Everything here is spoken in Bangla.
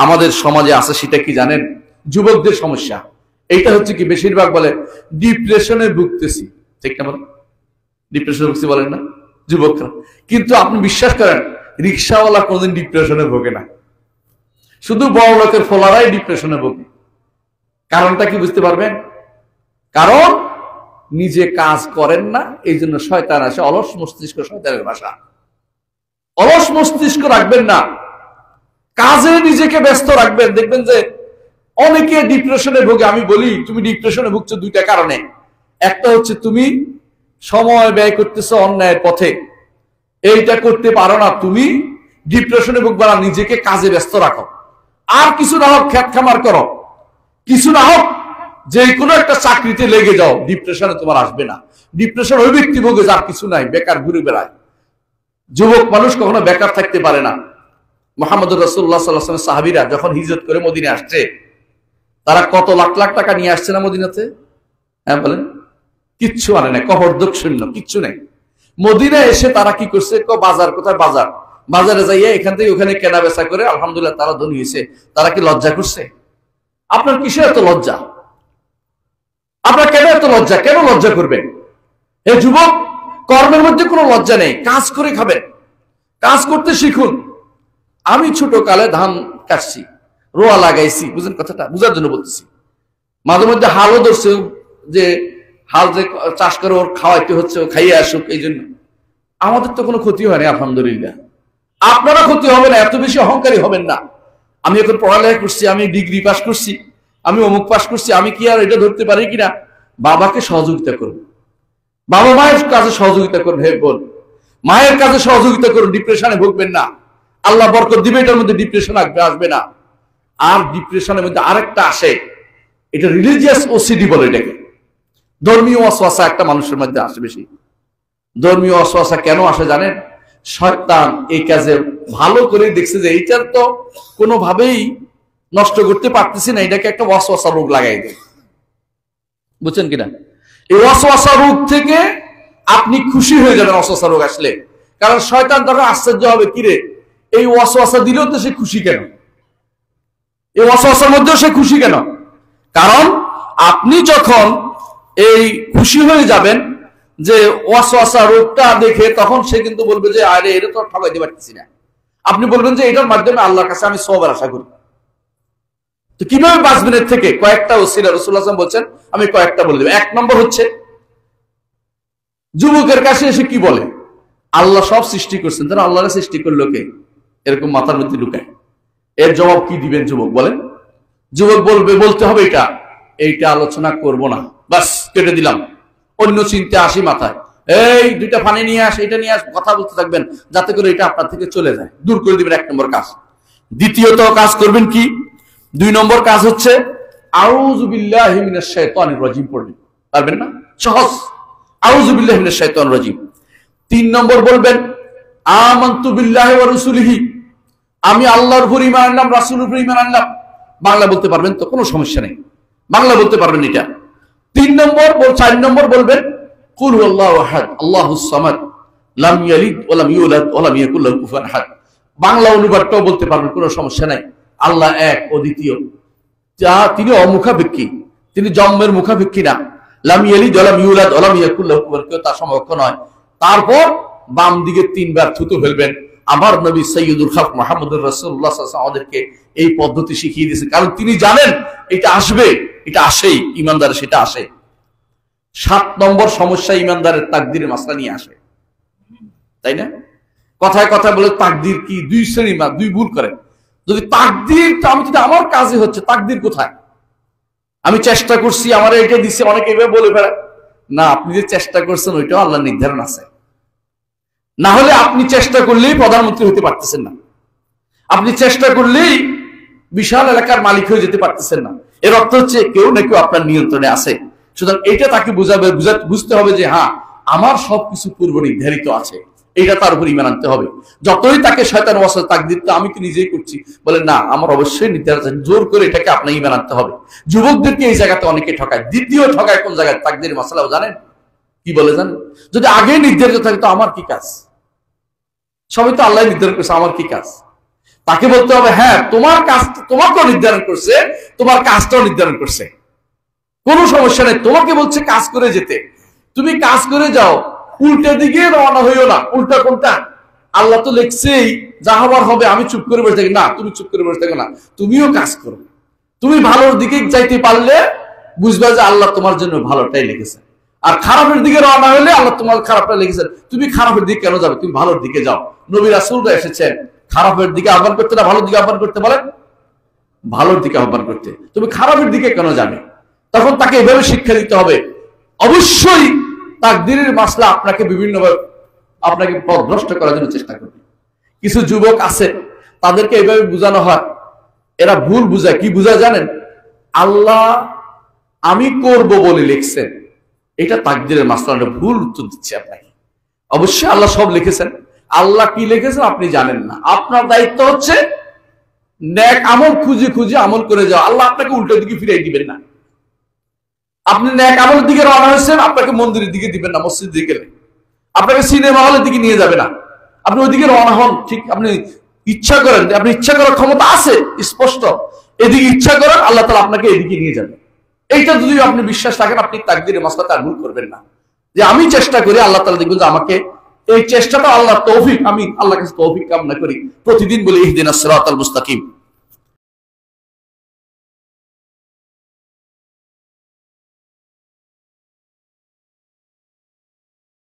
আমাদের সমাজে আছে সেটা কি জানেন? যুবকদের সমস্যা। এইটা হচ্ছে কি বেশিরভাগ বলে ডিপ্রেশনে ভুগতেছি, ঠিক না? বলেন ডিপ্রেশনে ভুগছি বলেন না যুবকরা, কিন্তু আপনি বিশ্বাস করেন রিক্সাওয়ালা কোনদিন ডিপ্রেশনে ভোগে না, শুধু বড় লোকের ফলারাই ডিপ্রেশনে ভোগে। কারণটা কি বুঝতে পারবেন? কারণ নিজে কাজ করেন না, এই জন্য শয়তান আসে। অলস মস্তিষ্ক শয়তানের ভাষা। অলস মস্তিষ্ক রাখবেন না, কাজে নিজেকে ব্যস্ত রাখবেন। দেখবেন যে অনেকে ডিপ্রেশনে ভোগে। আমি বলি তুমি ডিপ্রেশনে ভুগছো দুইটা কারণে। একটা হচ্ছে তুমি সময় ব্যয় করতেছো অন্যায়ের পথে, এইটা করতে পারো না, তুমি ডিপ্রেশনে ভুগবা না। নিজেকে কাজে ব্যস্ত রাখো, আর কিছু না হোক খেত খামার করো, কিছু না হোক যে কোনো একটা চাকরিতে লেগে যাও, ডিপ্রেশনে তোমার আসবে না। ডিপ্রেশন ওই ব্যক্তি ভোগে যার কিছু নাই, বেকার ঘুরে বেড়ায়। যুবক মানুষ কখনো বেকার থাকতে পারে না। মুহাম্মদুর রাসূলুল্লাহ সাল্লাল্লাহু আলাইহি ওয়াসাল্লাম সাহাবীরা যখন হিজরত করে মদিনে আসছে, তারা কত লাখ লাখ টাকা নিয়ে আসছে না মদিনাতে? হ্যাঁ বলেন, কিচ্ছু আনে না, কবরদক শূন্য, কিচ্ছু নেই। মদিনায় এসে তারা কি করছে? বাজার, কোথায় বাজার? বাজারে যাইয়া এখান থেকে ওখানে কেনা বেচা করে আলহামদুলিল্লাহ তারা ধনী হয়েছে। তারা কি লজ্জা করছে? আপনার কিসের এত লজ্জা? আপনার কেন এত লজ্জা? কেন লজ্জা করবেন? হে যুবক, কর্মের মধ্যে কোনো লজ্জা নেই, কাজ করে খাবেন, কাজ করতে শিখুন। আমি ছোট কালে ধান কাটছি, রোয়া লাগাইছি, বুঝেন কথাটা? বুঝার জন্য বলতেছি। মাঝে মধ্যে হালও ধরছে, যে হাল যে চাষ করে ওর খাওয়াইতে হচ্ছে, ও খাইয়ে আসুক, এই জন্য আমাদের তো কোনো ক্ষতি হয়নি আলহামদুলিল্লাহ। আপনারা ক্ষতি হবে না, এত বেশি অহংকারী হবেন না। আমি এখন পড়ালেখা করছি, আমি ডিগ্রি পাস করছি, আমি অমুক পাস করছি, আমি কি আর এটা ধরতে পারি কিনা? বাবাকে সহযোগিতা করুন, বাবা মায়ের কাজে সহযোগিতা করুন। হে বোন, মায়ের কাজে সহযোগিতা করুন, ডিপ্রেশনে ভুগবেন না। আল্লাহ বরকত দিবে, এটার মধ্যে ডিপ্রেশন আসবে না। আর ডিপ্রেশনের মধ্যে আরেকটা আসে, এটা রিলিজিয়াস ওসিডি বলে, এটাকে ধর্মীয় ওয়াসওয়াসা একটা মানুষের মধ্যে আসে বেশি। ধর্মীয় ওয়াসওয়াসা কেন আসে জানেন? শয়তান এই কাজে ভালো করে দেখছে যে এইটার তো কোনোভাবেই নষ্ট করতে পারতেছি না, এটাকে একটা ওয়াসওয়াসা রোগ লাগাই দেয়। বুঝছেন কিনা? এই ওয়াসওয়াসা রোগ থেকে আপনি খুশি হয়ে যাবেন ওয়াসওয়াসা রোগ আসলে। কারণ শয়তান তখন আশ্চর্য হবে, কিরে এই ওয়াসওয়াসা দিলেও তো সে খুশি কেন, এই ওয়াসওয়াসার মধ্যেও সে খুশি কেন? কারণ আপনি যখন এই খুশি হয়ে যাবেন যে ওয়াসওয়াসা রোগটা দেখে, তখন সে কিন্তু বলবে যে আরে এটা তো ঠকাইতে পারতেছি না। আপনি বলবেন যে এটার মাধ্যমে আল্লাহর কাছে আমি সওয়াবের আশা করি। তো কিভাবে বাঁচবেন এর থেকে? কয়েকটা ওসিলা রাসূলুল্লাহ সাল্লাল্লাহু আলাইহি ওয়াসাল্লাম বলছেন, আমি কয়েকটা বলে দেব। এক নম্বর হচ্ছে, যুবকের কাছে এসে কি বলে? আল্লাহ সব সৃষ্টি করছেন, তারা আল্লাহর সৃষ্টি করলো কে? এরকম মাথার মধ্যে ঢুকায়। এর জবাব কি দিবেন যুবক বলেন? যুবক বলতে হবে এইটা আলোচনা করব না, বাস কেটে দিলাম, অন্য চিন্তা আসি মাথায়, এই দুইটা পানি নিয়ে আস, এটা নিয়ে আস, কথা বলতে থাকবেন যাতে করে এটা আপনার থেকে চলে যায়, দূর করে দিবেন। এক নম্বর কাজ। দ্বিতীয়ত কাজ করবেন কি? 2 নম্বর কাজ হচ্ছে আউযু বিল্লাহি মিনাশ শাইতানির রাজিম পড়বেন। পারবেন না? সহজ, আউযু বিল্লাহি মিনাশ শাইতানির রাজিম। 3 নম্বর বলবেন আমানতু বিল্লাহি ওয়া রাসূলিহি, আমি আল্লাহর উপর ঈমান আনলাম, রাসূলের উপর ঈমান আনলাম। বাংলা বলতে পারবেন তো? কোনো সমস্যা নেই, বাংলা বলতে পারবেন এটা। 4 নম্বর বলবেন কুল হুয়াল্লাহু আহাদ আল্লাহুস সামাদ লাম ইয়ালিদ ওয়া লাম ইউলাদ ওয়া লাম ইয়াকুল লাহু কুফুয়ান আহাদ। বাংলা অনুবাদটাও বলতে পারবেন, কোনো সমস্যা নাই। আল্লাহ এক, অদ্বিতীয়, তিনি অমুখাপেক্ষী, তিনি জন্মের মুখাপেক্ষী না। লাম ইয়ালিদ ওয়া লাম ইউলাদ ওয়া লাম ইয়াকুল লাহু কুফুয়ান আহাদ, তার সমকক্ষ নয়। তারপর বাম দিকে 3 বার থুতু ফেলবেন। আমার নবী সাইয়্যিদুল খালক মুহাম্মদুর রাসূলুল্লাহ সাল্লাল্লাহু আলাইহি ওয়াসাল্লাম আমাদেরকে এই পদ্ধতি শিখিয়ে দিয়েছেন, কারণ তিনি জানেন এটা আসবে, এটা আসেই, ইমানদারের সেটা আসে। 7 নম্বর সমস্যা ইমানদারের তাকদীরের মাসলা নিয়ে আসে, তাই না? কথায় কথায় বলে তাকদীর কি? 2 শ্রেণী, 2 ভুল করে। যদি তাকদীর, আমি যদি আমার কাজে হচ্ছে, তাকদীর কোথায়? আমি চেষ্টা করছি, আমার এটা দিচ্ছে, অনেকে এভাবে বলে ফেলে। না, আপনি যে চেষ্টা করছেন ওইটাও আল্লাহর নির্ধারণ আছে। না হলে আপনি চেষ্টা করলেই প্রধানমন্ত্রী হতে পারতেছেন না, আপনি চেষ্টা করলেই বিশাল এলাকার মালিক হয়ে যেতে পারতেছেন না। এর অর্থ হচ্ছে কেউ না কেউ আপনার নিয়ন্ত্রণে আছে। সুতরাং এটা তাকে বুঝতে হবে যে হ্যাঁ, আমার সবকিছু পূর্ব নির্ধারিত আছে, এটা তার উপর ঈমান আনতে হবে। যতই তাকে শয়তান ওয়াসওয়াসা তাকদীর তো আমি তো নিজেই করছি বলে, না, আমার অবশ্যই নির্ধারিত আছে, জোর করে এটাকে আপনার ঈমান আনতে হবে। যুবকদেরকে এই জায়গাতে অনেকে ঠকায়। দ্বিতীয় ঠকায় কোন জায়গায়? তাকদীরের মাসলাও জানেন কি বলে? জানেন, যদি আগে নির্ধারিত থাকে তো আমার কি কাজ? সবাই তো আল্লাহ নির্ধারণ করেছে, আমার কি কাজ? তাকে বলতে হবে হ্যাঁ তোমার কাজ তোমাকেও নির্ধারণ করছে, তোমার কাজটাও নির্ধারণ করছে, কোনো সমস্যা নেই। তোমাকে বলছে কাজ করে যেতে, তুমি কাজ করে যাও, উল্টা দিকে রওনা হইও না। উল্টা কোনটা? আল্লাহ তো লিখছেই যা হবার হবে, আমি চুপ করে বসে থাকি না, তুমি চুপ করে বসে থাকো না, তুমিও কাজ করো। তুমি ভালোর দিকে যাইতে পারলে বুঝবা যে আল্লাহ তোমার জন্য ভালোটাই লিখেছেন। আর খারাপের দিকে রওনা হলে আল্লাহ তোমার খারাপটা লিখেছেন। তুমি খারাপের দিকে কেন যাবে? তুমি ভালোর দিকে যাও। নবী রাসূলরা এসেছেন খারাপের দিকে আহ্বান করতে না ভালোর দিকে আহ্বান করতে বলেন? ভালোর দিকে আহ্বান করতে। তুমি খারাপের দিকে কেন যাবে? তখন তাকে এভাবে শিক্ষা দিতে হবে। অবশ্যই তাকদীরের মাসলা আপনাকে বিভিন্নভাবে আপনাকে পথভ্রষ্ট করার জন্য চেষ্টা করবে। কিছু যুবক আছে তাদেরকে এভাবে বোঝানো হয়, এরা ভুল বুঝায়। কি বুঝায় জানেন? আল্লাহ আমি করব বলে লিখছেন, এটা তাকদীরের মাসলা। ভুল উত্তর দিচ্ছে আপনাকে। অবশ্যই আল্লাহ সব লিখেছেন। আল্লাহ কি লিখেছেন আপনি জানেন না। আপনার দায়িত্ব হচ্ছে নেক আমল খুঁজে খুঁজে আমল করে যাও। আল্লাহ আপনাকে উল্টো দিকে ফিরাই দিবেন না। আপনি নেক আমলের দিকে রওনা হয়েছেন, আপনাকে মন্দিরের দিকে দিবেন না, মসজিদের দিকে, আপনাকে সিনেমা হলের দিকে নিয়ে যাবে না। আপনি ওইদিকে রওনা হন, ঠিক আপনি ইচ্ছা করেন, আপনি ইচ্ছা করার ক্ষমতা আছে স্পষ্ট, এদিকে ইচ্ছা করেন, আল্লাহ তাআলা আপনাকে এদিকে নিয়ে যাবে। এইটা যদি আপনি বিশ্বাস রাখেন, আপনি তাকদীরের মাসলাতে আর ভুল করবেন না। যে আমি চেষ্টা করি, আল্লাহ তাআলা দেখবেন যে আমাকে এই চেষ্টাটা আল্লাহর তৌফিক, আমি আল্লাহর কাছে তৌফিক কামনা করি, প্রতিদিন বলি ইহদিনাস সিরাতাল মুস্তাকিম।